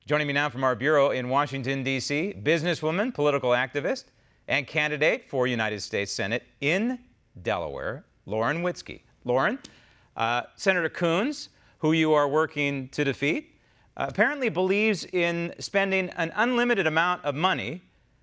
Joining me now from our bureau in Washington, D.C., businesswoman, political activist, and candidate for United States Senate in Delaware, Lauren Witzke. Lauren, Senator Coons, who you are working to defeat, apparently believes in spending an unlimited amount of money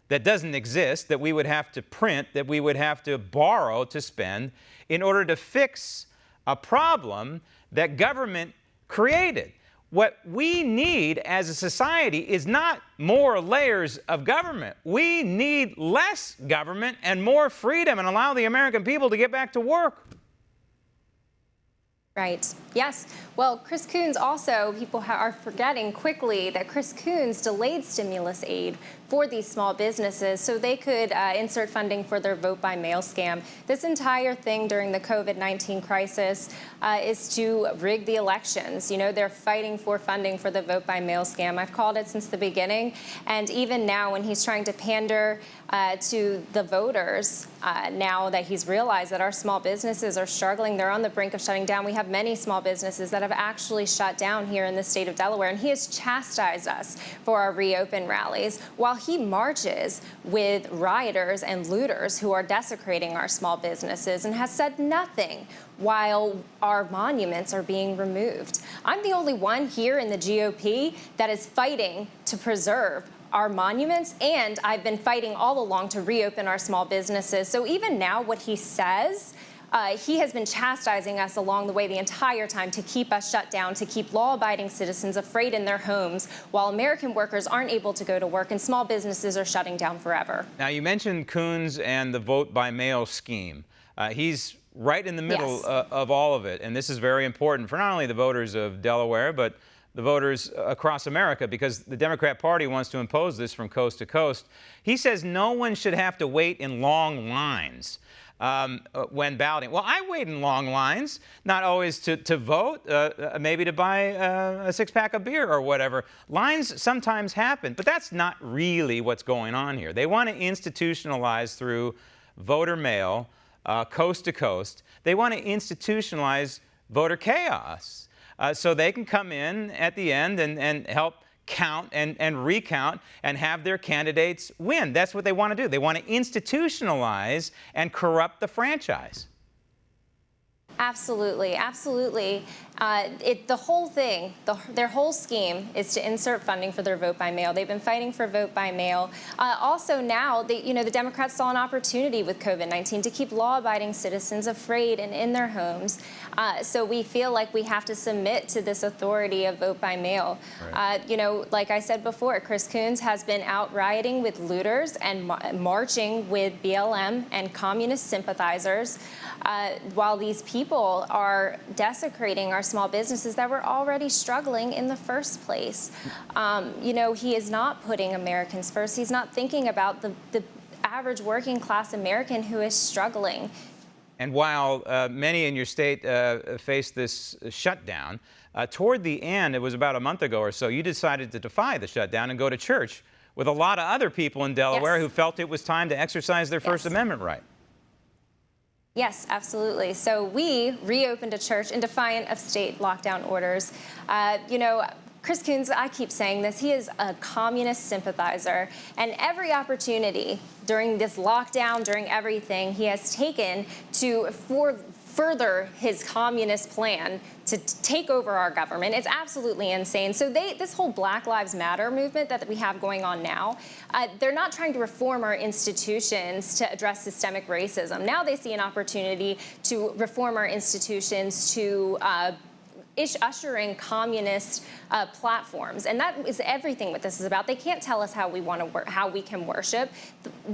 that doesn't exist, that we would have to print, that we would have to borrow to spend in order to fix a problem that government created. What we need as a society is not more layers of government. We need less government and more freedom, and allow the American people to get back to work. Right. Yes. Well, Chris Coons also, people are forgetting quickly that Chris Coons delayed stimulus aid for these small businesses so they could insert funding for their vote-by-mail scam. This entire thing during the COVID-19 crisis is to rig the elections. You know, they're fighting for funding for the vote-by-mail scam. I've called it since the beginning, and even now when he's trying to pander to the voters, now that he's realized that our small businesses are struggling, they're on the brink of shutting down. We have many small businesses that have actually shut down here in the state of Delaware, and he has chastised us for our reopen rallies while he marches with rioters and looters who are desecrating our small businesses, and has said nothing while our monuments are being removed. I'm the only one here in the GOP that is fighting to preserve our monuments, and I've been fighting all along to reopen our small businesses. So even now, what he says, he has been chastising us along the way the entire time to keep us shut down, to keep law-abiding citizens afraid in their homes, while American workers aren't able to go to work and small businesses are shutting down forever. Now, you mentioned Coons and the vote-by-mail scheme. He's right in the middle of all of it, and this is very important for not only the voters of Delaware, but the voters across America, because the Democrat Party wants to impose this from coast to coast. He says no one should have to wait in long lines when balloting. Well, I wait in long lines, not always to vote, maybe to buy a six-pack of beer or whatever. Lines sometimes happen, but that's not really what's going on here. They want to institutionalize through voter mail, coast to coast. They want to institutionalize voter chaos. So they can come in at the end and help count and recount and have their candidates win. That's what they want to do. They want to institutionalize and corrupt the franchise. Absolutely, absolutely. The whole thing, their whole scheme is to insert funding for their vote-by-mail. They've been fighting for vote-by-mail. Also now, the Democrats saw an opportunity with COVID-19 to keep law-abiding citizens afraid and in their homes. So we feel like we have to submit to this authority of vote-by-mail. Right. Like I said before, Chris Coons has been out rioting with looters and marching with BLM and communist sympathizers, while these people are desecrating our small businesses that were already struggling in the first place. He is not putting Americans first. He's not thinking about the average working class American who is struggling. And while many in your state face this shutdown, toward the end, it was about a month ago or so, you decided to defy the shutdown and go to church with a lot of other people in Delaware who felt it was time to exercise their First Amendment right. Yes, absolutely. So we reopened a church in defiance of state lockdown orders. Chris Coons, I keep saying this, he is a communist sympathizer, and every opportunity during this lockdown, during everything, he has taken to further his communist plan to take over our government. It's absolutely insane. So this whole Black Lives Matter movement that we have going on now, they're not trying to reform our institutions to address systemic racism. Now they see an opportunity to reform our institutions to usher in communist platforms, and that is everything what this is about. They can't tell us how we can worship.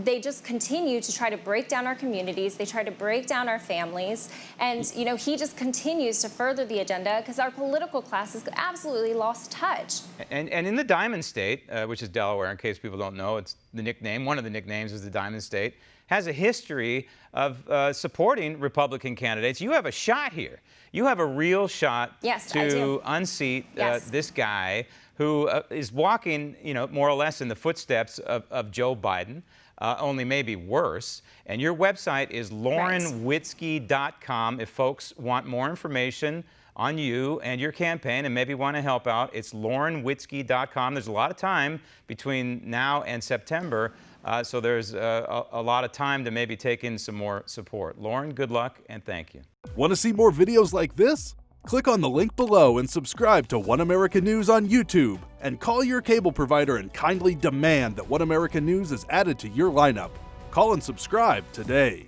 They just continue to try to break down our communities. They try to break down our families, and he just continues to further the agenda because our political class has absolutely lost touch. And in the Diamond State, which is Delaware, in case people don't know, it's the nickname. One of the nicknames is the Diamond State. Has a history of supporting Republican candidates. You have a shot here. You have a real shot to unseat this guy who is walking, more or less in the footsteps of Joe Biden, only maybe worse. And your website is laurenwitzke.com if folks want more information on you and your campaign and maybe want to help out, it's laurenwitzke.com. There's a lot of time between now and September, so there's a lot of time to maybe take in some more support. Lauren, good luck and thank you. Want to see more videos like this? Click on the link below and subscribe to One American News on YouTube, and call your cable provider and kindly demand that One American News is added to your lineup. Call and subscribe today.